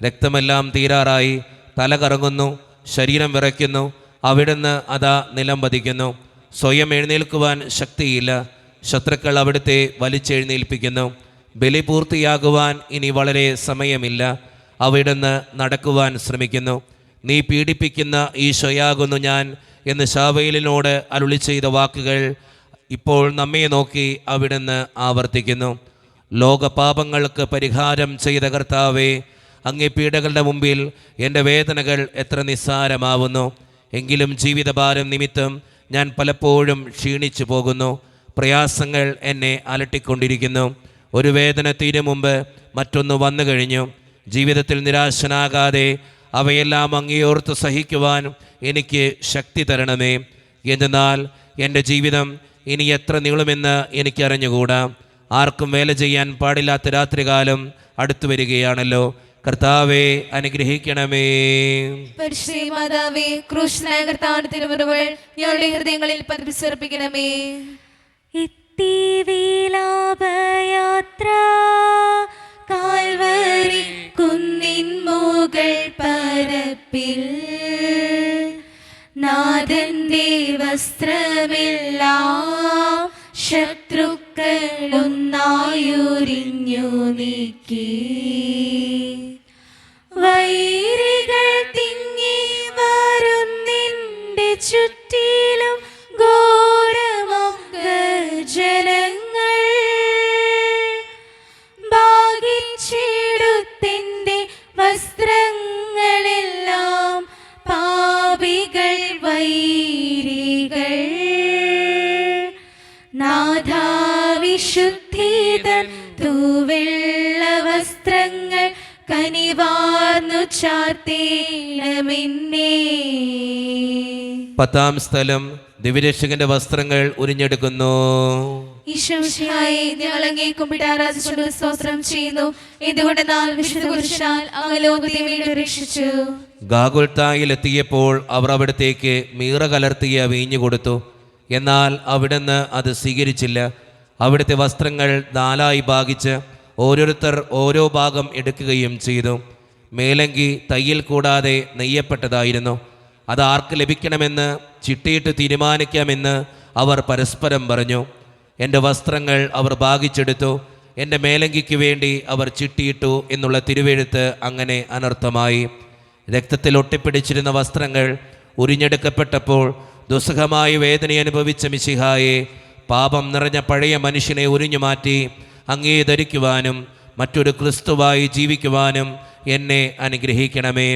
രക്തമെല്ലാം തീരാറായി. തല കറങ്ങുന്നു, ശരീരം വിറയ്ക്കുന്നു. അവിടുന്ന് അതാ നിലം പതിക്കുന്നു. സ്വയം എഴുന്നേൽക്കുവാൻ ശക്തിയില്ല. ശത്രുക്കൾ അവിടുത്തെ വലിച്ചെഴുന്നേൽപ്പിക്കുന്നു. ബലി പൂർത്തിയാകുവാൻ ഇനി വളരെ സമയമില്ല. അവിടുന്ന് നടക്കുവാൻ ശ്രമിക്കുന്നു. നീ പീഡിപ്പിക്കുന്ന ഈശോയാകുന്നു ഞാൻ എന്ന് ശാവേലിനോട് അരുളി ചെയ്ത വാക്കുകൾ ഇപ്പോൾ നമ്മെ നോക്കി അവിടുന്ന് ആവർത്തിക്കുന്നു. ലോകപാപങ്ങൾക്ക് പരിഹാരം ചെയ്ത കർത്താവേ, അങ്ങേ പീഡകളുടെ മുമ്പിൽ എൻ്റെ വേദനകൾ എത്ര നിസ്സാരമാവുന്നു. എങ്കിലും ജീവിതഭാരം നിമിത്തം ഞാൻ പലപ്പോഴും ക്ഷീണിച്ചു പോകുന്നു. പ്രയാസങ്ങൾ എന്നെ അലട്ടിക്കൊണ്ടിരിക്കുന്നു. ഒരു വേദന തീരും മുമ്പ് മറ്റൊന്ന് വന്നു കഴിഞ്ഞു. ജീവിതത്തിൽ നിരാശനാകാതെ അവയെല്ലാം അങ്ങേയോർത്ത് സഹിക്കുവാൻ എനിക്ക് ശക്തി തരണമേ. എന്നാൽ എൻ്റെ ജീവിതം ഇനി എത്ര നീളുമെന്ന് എനിക്കറിഞ്ഞുകൂടാ. ആർക്കും വേല ചെയ്യാൻ പാടില്ലാത്ത രാത്രികാലം അടുത്തു വരികയാണല്ലോ. കർത്താവേ, അനുഗ്രഹിക്കണമേ. പരിശുദ്ധ മാതാവേ, ക്രൂശനായ കർത്താവിന്റെ തിരുമുറിവുകൾ ഞങ്ങളുടെ ഹൃദയങ്ങളിൽ പതിപ്പിച്ചർപ്പിക്കണമേ. എത്തി വിലാപയാത്ര കാൽവരി കുന്നിൻ മുകൾ പരപ്പിൽ നാഥന്റെ വസ്ത്രമെല്ലാം ശത്രുക്കളൊന്നായുരിഞ്ഞു നീക്കി. വൈരികൾ തിങ്ങി വരുന്നിന്റെ ചുറ്റിലും ഘോരമാം ഗർജനങ്ങൾ. ഭാഗിച്ചെടുത്തിന്റെ വസ്ത്രങ്ങളെല്ലാം പാപികൾ വൈരികൾ. നാഥാ, വിശുദ്ധിതൻ തൂവെള്ള വസ്ത്രങ്ങൾ കനിവാർന്നു ചാർത്തേണമെന്നേ. 10-ാം സ്ഥലം ദിവ്യരക്ഷകന്റെ വസ്ത്രങ്ങൾ ഉരിഞ്ഞെടുക്കുന്നു. ഈശോമിശിഹായെ, ഞങ്ങൾ അങ്ങയെ കുമ്പിട്ട് ആരാധിച്ചുകൊണ്ട് സ്തോത്രം ചെയ്യുന്നു. എന്തുകൊണ്ടെന്നാൽ വിശുദ്ധ കുരിശാൽ അങ്ങ് ലോകത്തെ വീണ്ടും രക്ഷിച്ചു. ഗാഗുൽത്തായിൽ എത്തിയപ്പോൾ അവർ അവിടത്തേക്ക് മീറ കലർത്തിയ വീഞ്ഞു കൊടുത്തു. എന്നാൽ അവിടുന്ന് അത് സ്വീകരിച്ചില്ല. അവിടുത്തെ വസ്ത്രങ്ങൾ 4ആയി ഭാഗിച്ച് ഓരോരുത്തർ ഓരോ ഭാഗം എടുക്കുകയും ചെയ്തു. മേലങ്കി തയ്യൽ കൂടാതെ നെയ്യപ്പെട്ടതായിരുന്നു. അത് ആർക്ക് ലഭിക്കണമെന്ന് ചിട്ടിയിട്ട് തീരുമാനിക്കാമെന്ന് അവർ പരസ്പരം പറഞ്ഞു. എൻ്റെ വസ്ത്രങ്ങൾ അവർ ഭാഗിച്ചെടുത്തു. എൻ്റെ മേലങ്കിക്ക് വേണ്ടി അവർ ചിട്ടിയിട്ടു എന്നുള്ള തിരുവെഴുത്ത് അങ്ങനെ അനർത്ഥമായി. രക്തത്തിൽ ഒട്ടിപ്പിടിച്ചിരുന്ന വസ്ത്രങ്ങൾ ഉരിഞ്ഞെടുക്കപ്പെട്ടപ്പോൾ ദുസ്സഹമായ വേദന അനുഭവിച്ച മിശിഹായെ, പാപം നിറഞ്ഞ പഴയ മനുഷ്യനെ ഉരിഞ്ഞു മാറ്റി അങ്ങേ ധരിക്കുവാനും മറ്റൊരു ക്രിസ്തുവായി ജീവിക്കുവാനും എന്നെ അനുഗ്രഹിക്കണമേ.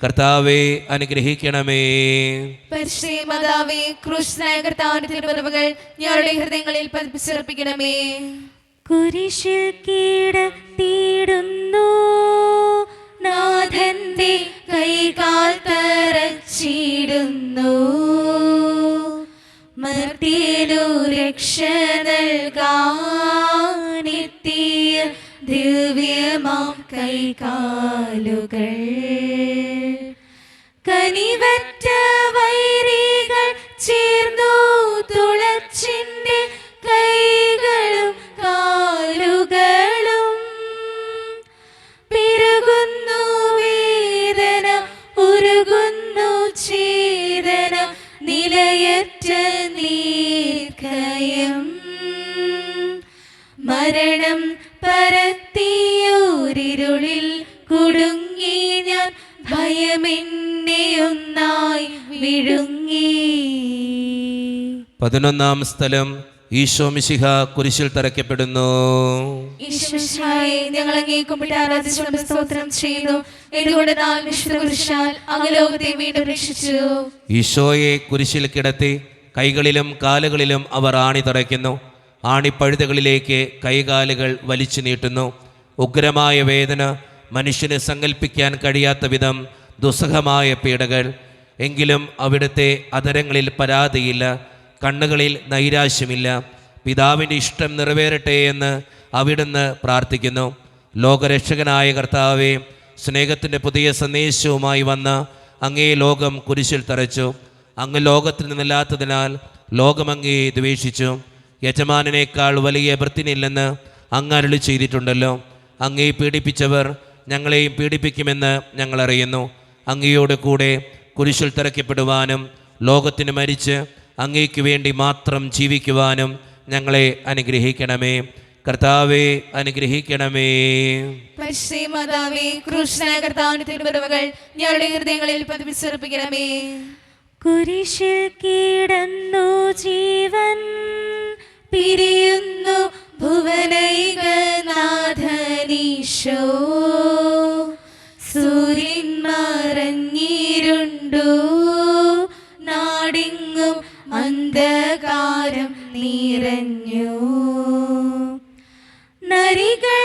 കർത്താവേ, അനുഗ്രഹിക്കണമേ. പരിശുദ്ധ മാതാവേ, ക്രൂശനായ കർത്താവിന്റെ തിരുമുറിവുകൾ ഞങ്ങളുടെ ഹൃദയങ്ങളിൽ പതിപ്പിച്ചർപ്പിക്കണമേ. കുരിശിൽ കീടത്തിയിടുന്നു നാഥന്റെ കൈകാൽ തറച്ചിടുന്നു. മർത്യനു രക്ഷ നൽകാനെത്തിയ ദിവ്യമാം കൈകാലുകൾ. കനിവറ്റ വൈരികൾ ചേർന്നു തുളച്ചിന്റെ കൈകളും കാലുകളും. പെരുകുന്നു വേദന, ഉരുകുന്നു ചേതന, നിലയറ്റ നീർക്കയം. മരണം പരത്തിയോരിരുളിൽ കുടുങ്ങി ഞാൻ, ഭയമെന്നെ ഒന്നായി വിഴുങ്ങി. 11-ാം സ്ഥലം ഈശോ മിശിഹ കുരിശിൽ തറയ്ക്കപ്പെടുന്നു. ഈശോമിശിഹായെ, ഞങ്ങൾ അങ്ങേ കുമ്പിട്ട് ആരാധിച്ചുകൊണ്ട് സ്തോത്രം ചെയ്യുന്നു. എന്തുകൊണ്ട് നാം വിശുദ്ധ കുരിശാൽ അങ്ങ് ലോകത്തെ വീണ്ടും രക്ഷിച്ചു. ഈശോയെ കുരിശിൽ കിടത്തി കൈകളിലും കാലുകളിലും അവർ ആണി തറയ്ക്കുന്നു. ആണിപ്പഴുതുകളിലേക്ക് കൈകാലുകൾ വലിച്ചു നീട്ടുന്നു. ഉഗ്രമായ വേദന, മനുഷ്യന് സങ്കല്പിക്കാൻ കഴിയാത്ത വിധം ദുസ്സഹമായ പീഡകൾ. എങ്കിലും അവിടുത്തെ അധരങ്ങളിൽ പരാതിയില്ല, കണ്ണുകളിൽ നൈരാശ്യമില്ല. പിതാവിൻ്റെ ഇഷ്ടം നിറവേറട്ടെ എന്ന് അവിടുന്ന് പ്രാർത്ഥിക്കുന്നു. ലോകരക്ഷകനായ കർത്താവെ, സ്നേഹത്തിൻ്റെ പുതിയ സന്ദേശവുമായി വന്ന അങ്ങേ ലോകം കുരിശിൽ തറച്ചു. അങ്ങ് ലോകത്തിൽ നിന്നില്ലാത്തതിനാൽ ലോകം അങ്ങയെ ദ്വേഷിച്ചു. യജമാനേക്കാൾ വലിയ ഭൃത്യനില്ലെന്ന് അങ്ങ് അരുളി ചെയ്തിട്ടുണ്ടല്ലോ. അങ്ങയെ പീഡിപ്പിച്ചവർ ഞങ്ങളെയും പീഡിപ്പിക്കുമെന്ന് ഞങ്ങൾ അറിയുന്നു. അങ്ങയോട് കൂടെ കുരിശിൽ തറയ്ക്കപ്പെടുവാനും ലോകത്തിന് മരിച്ച് അങ്ങയ്ക്ക് വേണ്ടി മാത്രം ജീവിക്കുവാനും ഞങ്ങളെ അനുഗ്രഹിക്കണമേ. കർത്താവെ, അനുഗ്രഹിക്കണമേ. പരിശുദ്ധ മാതാവേ, ക്രൂശനായ കർത്താവിന്റെ തിരുമുറിവുകൾ ഞങ്ങളുടെ ഹൃദയങ്ങളിൽ പതിപ്പിച്ചുറപ്പിക്കണമേ. കുരിശിൽ കിടന്നു ജീവൻ പിരിയുന്നു ഭുവനൈകനാഥനീശോ. സൂര്യൻ മറഞ്ഞിരുണ്ടു, നാടിങ്ങും അന്ധകാരം നിറഞ്ഞു. നരികൾ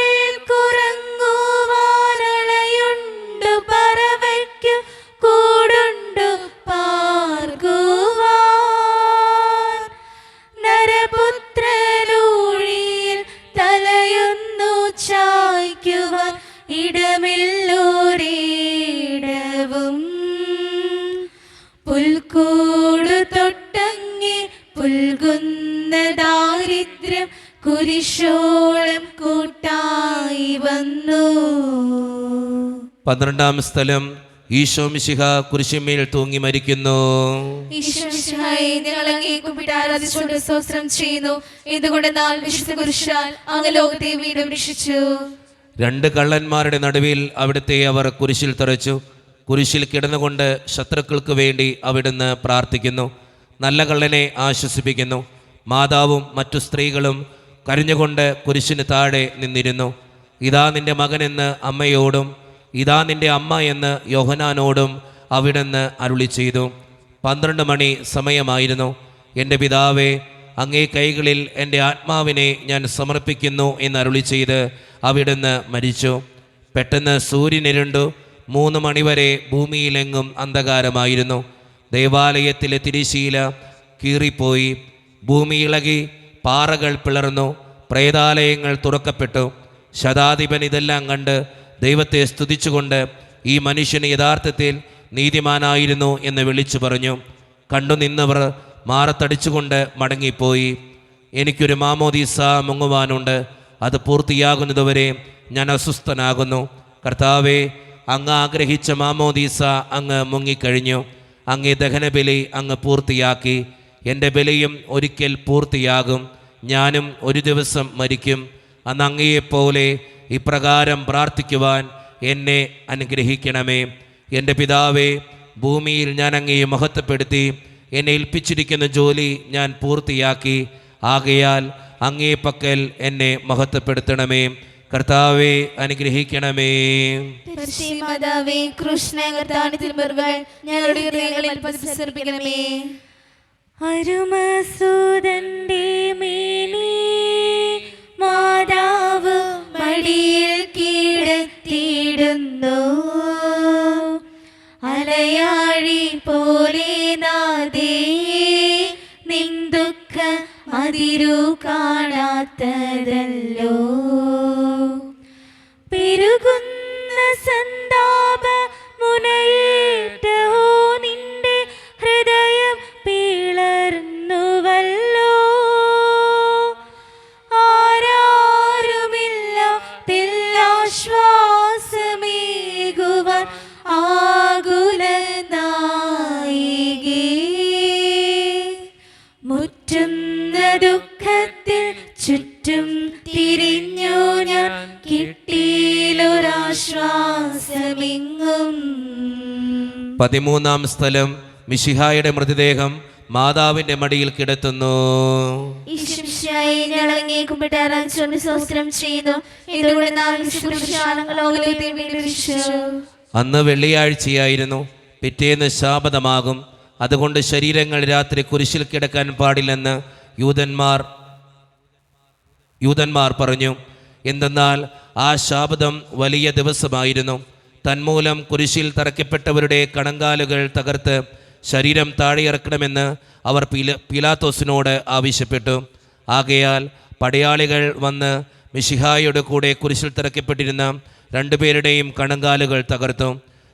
കുറങ്ങുവാനളയുണ്ടു, പറവയ്ക്കു കൂടുണ്ടു പാർക്കുവാൻ. നരപുത്രനൂഴിയിൽ തലയൊന്നു ചായ്ക്കുവാൻ ഇടമില്ലോരിടവും. പുൽക്കൂടു തൊട്ടങ്ങി പുൽകുന്ന ദാരിദ്ര്യം കുരിശോളം കൂട്ടായി വന്നു. 12-ാം സ്ഥലം ഈശോ മിശിഹ കുരിശിന്മേൽ തൂങ്ങി മരിക്കുന്നു. ഈശോമിശിഹായെ, ഞങ്ങൾ അങ്ങേ കുമ്പിട്ട് ആരാധിച്ചുകൊണ്ട് സ്തോത്രം ചെയ്യുന്നു. എന്തുകൊണ്ടെന്നാൽ വിശുദ്ധ കുരിശാൽ അങ്ങ് ലോകത്തെ വീണ്ടും രക്ഷിച്ചു. 2 കള്ളന്മാരുടെ നടുവിൽ അവിടുത്തെ അവർ കുരിശിൽ തറച്ചു. കുരിശിൽ കിടന്നുകൊണ്ട് ശത്രുക്കൾക്ക് വേണ്ടി അവിടുന്ന് പ്രാർത്ഥിക്കുന്നു. നല്ല കള്ളനെ ആശ്വസിപ്പിക്കുന്നു. മാതാവും മറ്റു സ്ത്രീകളും കരഞ്ഞുകൊണ്ട് കുരിശിന് താഴെ നിന്നിരുന്നു. ഇതാ നിന്റെ മകനെന്ന് അമ്മയോടും ഇതാ നിന്റെ അമ്മ എന്ന് യോഹന്നാനോടും അവിടുന്ന് അരുളി ചെയ്തു. 12 മണി സമയമായിരുന്നു. എൻ്റെ പിതാവേ, അങ്ങേ കൈകളിൽ എൻ്റെ ആത്മാവിനെ ഞാൻ സമർപ്പിക്കുന്നു എന്ന് അരുളി ചെയ്ത് അവിടുന്ന് മരിച്ചു. പെട്ടെന്ന് സൂര്യനിരുണ്ടു. 3 മണിവരെ ഭൂമിയിലെങ്ങും അന്ധകാരമായിരുന്നു. ദേവാലയത്തിലെ തിരശ്ശീല കീറിപ്പോയി, ഭൂമി ഇളകി, പാറകൾ പിളർന്നു, പ്രേതാലയങ്ങൾ തുറക്കപ്പെട്ടു. ശതാധിപൻ ഇതെല്ലാം കണ്ട് ദൈവത്തെ സ്തുതിച്ചുകൊണ്ട് ഈ മനുഷ്യന് യഥാർത്ഥത്തിൽ നീതിമാനായിരുന്നു എന്ന് വിളിച്ചു പറഞ്ഞു. കണ്ടു നിന്നവർ മാറത്തടിച്ചുകൊണ്ട് മടങ്ങിപ്പോയി. എനിക്കൊരു മാമോദീസ മുങ്ങുവാനുണ്ട്, അത് പൂർത്തിയാകുന്നതുവരെ ഞാൻ അസ്വസ്ഥനാകുന്നു. കർത്താവെ, അങ്ങ് ആഗ്രഹിച്ച മാമോദീസ അങ്ങ് മുങ്ങിക്കഴിഞ്ഞു. അങ്ങേ ദഹനബലി അങ്ങ് പൂർത്തിയാക്കി. എൻ്റെ ബലിയും ഒരിക്കൽ പൂർത്തിയാകും. ഞാനും ഒരു ദിവസം മരിക്കും. അന്ന് അങ്ങയെപ്പോലെ ഇപ്രകാരം പ്രാർത്ഥിക്കുവാൻ എന്നെ അനുഗ്രഹിക്കണമേ. എൻ്റെ പിതാവേ, ഭൂമിയിൽ ഞാൻ അങ്ങയെ മഹത്വപ്പെടുത്തി. എന്നെ ഏൽപ്പിച്ചിരിക്കുന്ന ജോലി ഞാൻ പൂർത്തിയാക്കി. ആകയാൽ അങ്ങേ പക്കൽ എന്നെ മഹത്വപ്പെടുത്തണമേ. കർത്താവെ, അനുഗ്രഹിക്കണമേ. പരിശുദ്ധ മാതാവേ, ക്രൂശനായ കർത്താവിന്റെ തിരുമുറിവുകൾ ഞങ്ങളുടെ ഹൃദയങ്ങളിൽ പതിപ്പിച്ചുറപ്പിക്കണമേ. അരുമസൂതന്റെ മേനി മാതാവ് മടിയിൽ കിടത്തിയിടുന്നു. അലയാഴി പോലെ നാദേ, നിൻ ദുഃഖ അതിരു കാണാത്തതല്ലോ. പെരുകുന്ന സന്താപ മുനയേറ്റോ നിന്റെ ഹൃദയം പിളർന്നുവല്ലോ. ആരാരുമില്ലാശ്വാസമേകുവാൻ ആകുല നായികേ. മുറ്റുന്ന ദുഃഖത്തിൽ ചുറ്റും തിരിഞ്ഞു ഞാൻ, കിട്ടിയിലൊരാശ്വാസമെങ്ങും. 13-ാം സ്ഥലം മിശിഹായുടെ മൃതദേഹം മാതാവിൻ്റെ മടിയിൽ കിടത്തുന്നു. ഈശ്വരനായി ഞങ്ങൾ അങ്ങയെ കുമ്പിട്ട് ആരാധിച്ചുകൊണ്ട് സ്തോത്രം ചെയ്യുന്നു. ഇതുകൊണ്ട് നാം ലോകത്തെ വീണ്ടും രക്ഷിച്ചു. അന്ന് വെള്ളിയാഴ്ചയായിരുന്നു. പിറ്റേന്ന് ശാബതമാകും. അതുകൊണ്ട് ശരീരങ്ങൾ രാത്രി കുരിശിൽ കിടക്കാൻ പാടില്ലെന്ന് യൂതന്മാർ പറഞ്ഞു. എന്തെന്നാൽ ആ ശാബതം വലിയ ദിവസമായിരുന്നു. തന്മൂലം കുരിശിൽ തറയ്ക്കപ്പെട്ടവരുടെ കണങ്കാലുകൾ തകർത്ത് ശരീരം താഴെയിറക്കണമെന്ന് അവർ പീലാത്തോസിനോട് ആവശ്യപ്പെട്ടു. ആകയാൽ പടയാളികൾ വന്ന് മിശിഹായുടെ കൂടെ കുരിശിൽ തറയ്ക്കപ്പെട്ടിരുന്ന രണ്ടുപേരുടെയും കണങ്കാലുകൾ തകർത്തു.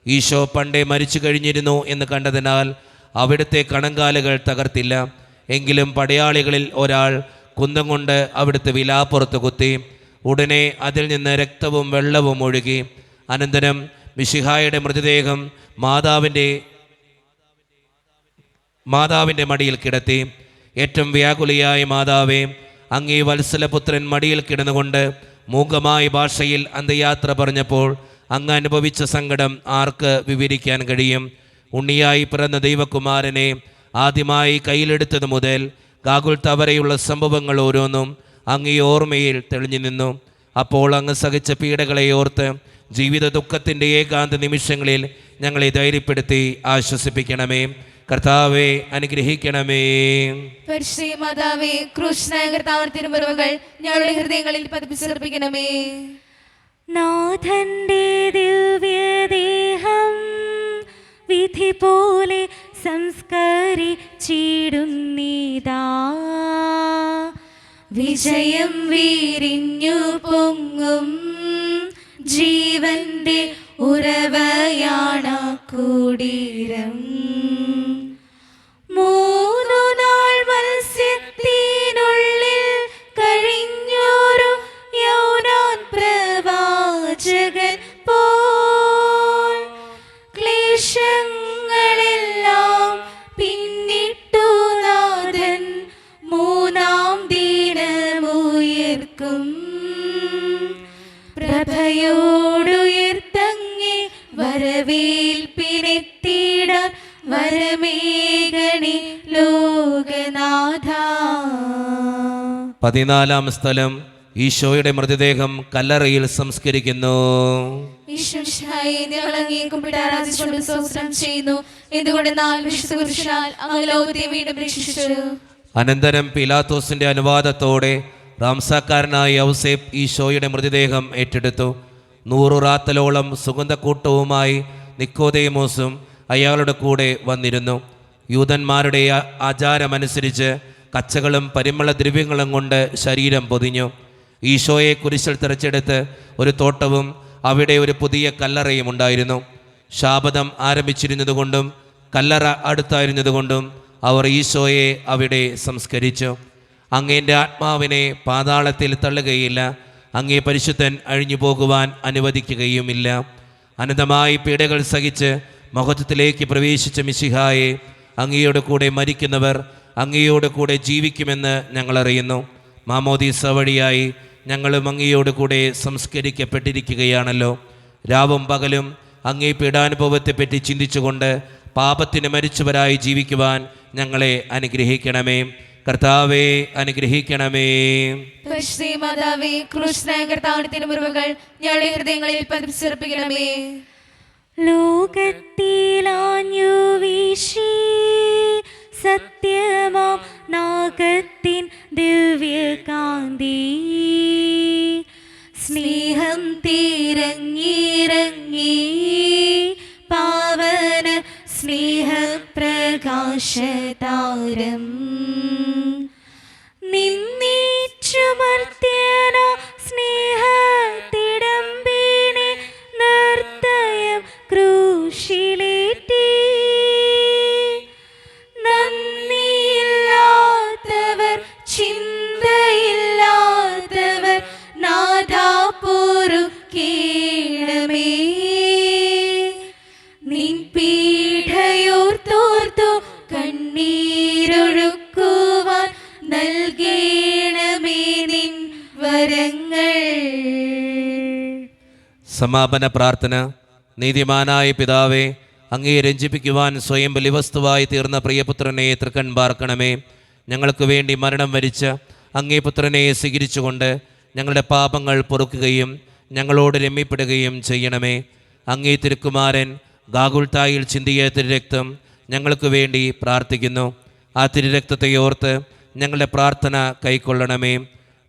ഈശോ പണ്ടേ മരിച്ചു കഴിഞ്ഞിരുന്നു എന്ന് കണ്ടതിനാൽ അവിടുത്തെ കണങ്കാലുകൾ തകർത്തില്ല. എങ്കിലും പടയാളികളിൽ ഒരാൾ കുന്തം കൊണ്ട് അവിടുത്തെ വിലാപ്പുറത്ത് കുത്തി. ഉടനെ അതിൽ നിന്ന് രക്തവും വെള്ളവും ഒഴുകി. അനന്തരം മിശിഹായുടെ മൃതദേഹം മാതാവിൻ്റെ മടിയിൽ കിടത്തി. ഏറ്റവും വ്യാകുലിയായ മാതാവേ, അങ്ങേ വത്സലപുത്രൻ മടിയിൽ കിടന്നുകൊണ്ട് മൂകമായ ഭാഷയിൽ അന്ത്യയാത്ര പറഞ്ഞപ്പോൾ അങ്ങ് അനുഭവിച്ച സങ്കടം ആർക്ക് വിവരിക്കാൻ കഴിയും? ഉണ്ണിയായി പിറന്ന ദൈവകുമാരനെ ആദ്യമായി കയ്യിലെടുത്തത് മുതൽ ഗാഗുൽത്ത വരെയുള്ള സംഭവങ്ങൾ ഓരോന്നും അങ്ങേ ഓർമ്മയിൽ തെളിഞ്ഞു നിന്നു. അപ്പോൾ അങ്ങ് സഹിച്ച പീഡകളെ ഓർത്ത് ജീവിത ദുഃഖത്തിൻ്റെ ഏകാന്ത നിമിഷങ്ങളിൽ ഞങ്ങളെ ധൈര്യപ്പെടുത്തി ആശ്വസിപ്പിക്കണമേ. കർത്താവെ അനുഗ്രഹിക്കണമേ. പരിശുദ്ധ മാതാവേ, ക്രൂശനായ കർത്താവിന്റെ തിരുമുറിവുകൾ ഞങ്ങളുടെ ഹൃദയങ്ങളിൽ പതിപ്പിച്ചർപ്പിക്കണമേ. നാഥന്റെ ദിവ്യദേഹം വിധി പോലെ സംസ്കരിച്ചിടുന്നിതാ. വിജയം വീരിഞ്ഞു പൊങ്ങും ജീവന്റെ ഉറവയാണ് കുടീരം. 3 നാൾ മത്സ്യത്തിനുള്ളിൽ കഴിഞ്ഞൊരു യോനാൻ പ്രവാചകൻ പോൽ ക്ലേശങ്ങളെല്ലാം പിന്നിട്ടു നാഥൻ 3-ാം ദിനമുയർക്കും. പ്രഭയോടുയർത്തങ്ങി വരവേൽപ്പിനെത്തിടാൻ വരമേഘണി ലോകനാഥ. 14-ാം സ്ഥലം ഈശോയുടെ മൃതദേഹം കല്ലറയിൽ സംസ്കരിക്കുന്നു. ഈശ്വരനായി ഞങ്ങൾ അങ്ങയെ കുമ്പിട്ട് ആരാധിച്ചുകൊണ്ട് സ്തോത്രം ചെയ്യുന്നു. എന്തുകൊണ്ടെന്നാൽ വിശുദ്ധ കുരിശാൽ അങ്ങ് ലോകത്തെ വീണ്ടും രക്ഷിച്ചു. അനന്തരം പീലാത്തോസിന്റെ അനുവാദത്തോടെ റാംസാക്കാരനായ യൗസേപ്പ് ഈശോയുടെ മൃതദേഹം ഏറ്റെടുത്തു. 100 റാത്തലോളം സുഗന്ധക്കൂട്ടവുമായി നിക്കോദേമോസും അയാളുടെ കൂടെ വന്നിരുന്നു. യൂതന്മാരുടെ ആചാരമനുസരിച്ച് കച്ചകളും പരിമള ദ്രവ്യങ്ങളും കൊണ്ട് ശരീരം പൊതിഞ്ഞു. ഈശോയെ കുരിശിൽ തെറിച്ചെടുത്ത് ഒരു തോട്ടവും അവിടെ ഒരു പുതിയ കല്ലറയും ഉണ്ടായിരുന്നു. ശാബദം ആരംഭിച്ചിരുന്നതുകൊണ്ടും കല്ലറ അടുത്തായിരുന്നതുകൊണ്ടും അവർ ഈശോയെ അവിടെ സംസ്കരിച്ചു. അങ്ങേൻ്റെ ആത്മാവിനെ പാതാളത്തിൽ തള്ളുകയില്ല. അങ്ങേ പരിശുദ്ധൻ അഴിഞ്ഞു പോകുവാൻ അനുവദിക്കുകയുമില്ല. അനന്തമായി പീഡകൾ സഹിച്ച് മഹത്വത്തിലേക്ക് പ്രവേശിച്ച മിശിഹായെ, അങ്ങയോട് കൂടെ മരിക്കുന്നവർ അങ്ങയോട് കൂടെ ജീവിക്കുമെന്ന് ഞങ്ങൾ അറിയുന്നു. മാമോദീസ വഴിയായി ഞങ്ങളും അങ്ങയോട് കൂടെ സംസ്കരിക്കപ്പെട്ടിരിക്കുകയാണല്ലോ. രാവും പകലും അങ്ങേ പീഡാനുഭവത്തെപ്പറ്റി ചിന്തിച്ചുകൊണ്ട് പാപത്തിന് മരിച്ചവരായി ജീവിക്കുവാൻ ഞങ്ങളെ അനുഗ്രഹിക്കണമേ. കർത്താവെ അനുഗ്രഹിക്കണമേ. പരിശുദ്ധ മാതാവേ, ക്രൂശനായ കർത്താവിന്റെ തിരുമുറിവുകൾ ഞങ്ങളുടെ ഹൃദയങ്ങളിൽ പതിപ്പിച്ചർപ്പിക്കണമേ. ലോകത്തിലാഞ്ഞു വീശി സത്യമാം നാഗത്തിൻ ദിവ്യകാന്തി സ്നേഹം തീരങ്ങിറങ്ങി പാവന സ്നേഹപ്രകാശതാരം നിന്നീച്ചുമർത്യന സ്നേഹത്തിടമ്പിനെ നിർദ്ദയം ക്രൂശിലേറ്റി. നന്ദിയില്ലാത്തവർ ചിന്തയില്ലാത്തവർ നാഥാ പൊറുക്കേണമേ. നിൻ പീഠയോർത്തോർത്തു കണ്ണീരൊഴുക്കുവാൻ നൽകേണമേ നിൻ വരങ്ങൾ. സമാപന പ്രാർത്ഥന. നീതിമാനായ പിതാവേ, അങ്ങയെ രഞ്ജിപ്പിക്കുവാൻ സ്വയം ബലിവസ്തുവായി തീർന്ന പ്രിയപുത്രനെ തൃക്കൺ പാർക്കണമേ. ഞങ്ങൾക്ക് വേണ്ടി മരണം വരിച്ച അങ്ങേ പുത്രനെ സ്വീകരിച്ചുകൊണ്ട് ഞങ്ങളുടെ പാപങ്ങൾ പൊറുക്കുകയും ഞങ്ങളോട് രമ്യപ്പെടുകയും ചെയ്യണമേ. അങ്ങേ തിരുക്കുമാരൻ ഗാഗുൽത്തായിൽ ചിന്തിയ തിരുരക്തം ഞങ്ങൾക്ക് വേണ്ടി പ്രാർത്ഥിക്കുന്നു. ആ തിരുരക്തത്തെ ഓർത്ത് ഞങ്ങളുടെ പ്രാർത്ഥന കൈക്കൊള്ളണമേ.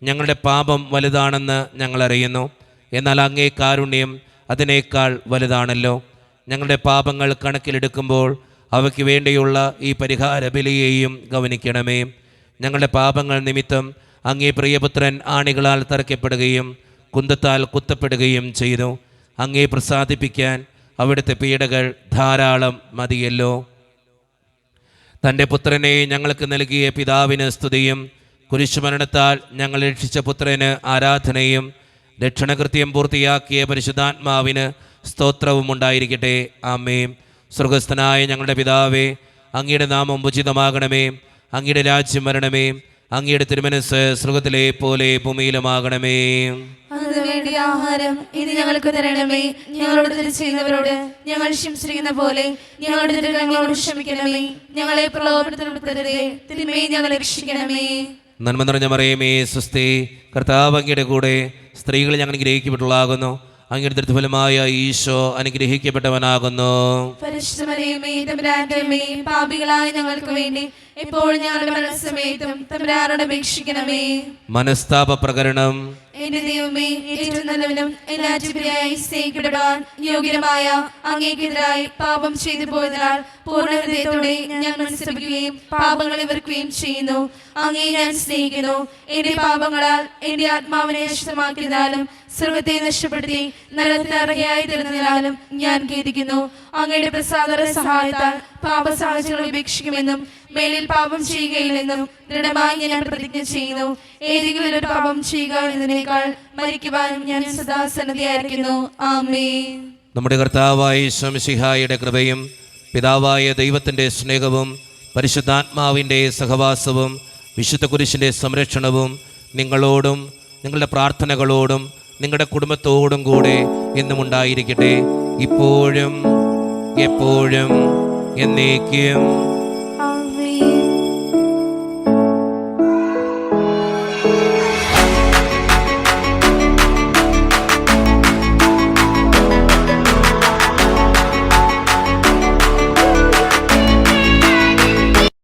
ഞങ്ങളുടെ പാപം വലുതാണെന്ന് ഞങ്ങളറിയുന്നു, എന്നാൽ അങ്ങേ കാരുണ്യം അതിനേക്കാൾ വലുതാണല്ലോ. ഞങ്ങളുടെ പാപങ്ങൾ കണക്കിലെടുക്കുമ്പോൾ അവയ്ക്ക് വേണ്ടിയുള്ള ഈ പരിഹാര ബലിയെയും ഗവനിക്കണമേ. ഞങ്ങളുടെ പാപങ്ങൾ നിമിത്തം അങ്ങേ പ്രിയപുത്രൻ ആണികളാൽ തറയ്ക്കപ്പെടുകയും കുന്തത്താൽ കുത്തപ്പെടുകയും ചെയ്തു. അങ്ങേ പ്രസാദിപ്പിക്കാൻ അവിടുത്തെ പീഡകൾ ധാരാളം മതിയല്ലോ. തൻ്റെ പുത്രനെ ഞങ്ങൾക്ക് നൽകിയ പിതാവിന് സ്തുതിയും കുരിശുമരണത്താൽ ഞങ്ങൾ രക്ഷിച്ച പുത്രന് ആരാധനയും രക്ഷണകൃത്യം പൂർത്തിയാക്കിയ പരിശുദ്ധാത്മാവിന് സ്തോത്രവും ഉണ്ടായിരിക്കട്ടെ. ആമേൻ. സ്വർഗസ്ഥനായ ഞങ്ങളുടെ പിതാവേ, അങ്ങയുടെ നാമം ഉചിതമാകണമേ. അങ്ങയുടെ രാജ്യം വരണമേ. അങ്ങയുടെ തിരുമനസ് സ്വർഗത്തിലെ പോലെ ഭൂമിയിലുമാകണമേ. അതിനു വേണ്ടി ആഹാരം ഇനി ഞങ്ങൾക്ക് തരണമേ. ഞങ്ങളോട് തെറ്റ് ചെയ്യുന്നവരോട് ഞങ്ങൾ ക്ഷമിച്ചിരിക്കുന്ന പോലെ ഞങ്ങളുടെ തെറ്റുകൾ ഞങ്ങളോട് ക്ഷമിക്കണമേ. ഞങ്ങളെ പ്രലോഭനത്തിൽ ഉൾപ്പെടുത്തരുതേ, തിന്മയെ ഞങ്ങളെ രക്ഷിക്കണമേ. നന്മ നിറഞ്ഞ മറിയമേ, സ്വസ്തി, കർത്താവ് അങ്ങയുടെ കൂടെ സ്ത്രീകൾ ഞങ്ങൾ അനുഗ്രഹിക്കപ്പെട്ടുള്ളാകുന്നു. അങ്ങയുടെ ദൃഢഫലമായ ഈശോ അനുഗ്രഹിക്കപ്പെട്ടവനാകുന്നു. പരിശുദ്ധ മറിയമേ, തമ്പുരാന്റെ അമ്മേ, പാപികളായ ഞങ്ങൾക്ക് വേണ്ടി എപ്പോഴും ഞങ്ങളുടെ മരണസമയത്തും തമ്പുരാനോട് അപേക്ഷിക്കണമേ. മനസ്താപ പ്രകരണം. എന്റെ ദൈവമേ, ഏറ്റവും നല്ലവനും എല്ലാറ്റിനുപരിയായി സ്നേഹിക്കപ്പെടാൻ യോഗ്യമായ അങ്ങേക്കെതിരായി പാപം ചെയ്തു പോയതിനാൽ പൂർണ്ണ ഹൃദയത്തോടെ ഞാൻ മനസ്സിലാക്കുകയും പാപങ്ങളെ വെറുക്കുകയും ചെയ്യുന്നു. അങ്ങേ ഞാൻ സ്നേഹിക്കുന്നു. എന്റെ പാപങ്ങളാൽ എന്റെ ആത്മാവിനെ നഷ്ടമാക്കിയതിനാലും സ്വർഗത്തെ നഷ്ടപ്പെടുത്തി നരകത്തിന് അർഹയായി തീർന്നതിനാലും ഞാൻ ഖേദിക്കുന്നു. അങ്ങയുടെ പ്രസാദ സഹായത്താൽ പാപസാഹചര്യങ്ങൾ ഉപേക്ഷിക്കുമെന്നും മേലിൽ പാപം ചെയ്യുകയില്ലെന്നും ദൃഢമായി ഞാൻ പ്രതിജ്ഞ ചെയ്യുന്നു. ഏതെങ്കിലും ഒരു പാപം ചെയ്യുക എന്നതിനേക്കാൾ മരിക്കുവാൻ ഞാൻ സദാ സന്നദ്ധയായിരിക്കുന്നു. ആമേൻ. നമ്മുടെ കർത്താവായ യേശു മിശിഹായുടെ കൃപയും പിതാവായ ദൈവത്തിൻ്റെ സ്നേഹവും പരിശുദ്ധാത്മാവിൻ്റെ സഹവാസവും വിശുദ്ധ കുരിശിൻ്റെ സംരക്ഷണവും നിങ്ങളോടും നിങ്ങളുടെ പ്രാർത്ഥനകളോടും നിങ്ങളുടെ കുടുംബത്തോടും കൂടെ എന്നും ഉണ്ടായിരിക്കട്ടെ, ഇപ്പോഴും എപ്പോഴും എന്നേക്കും.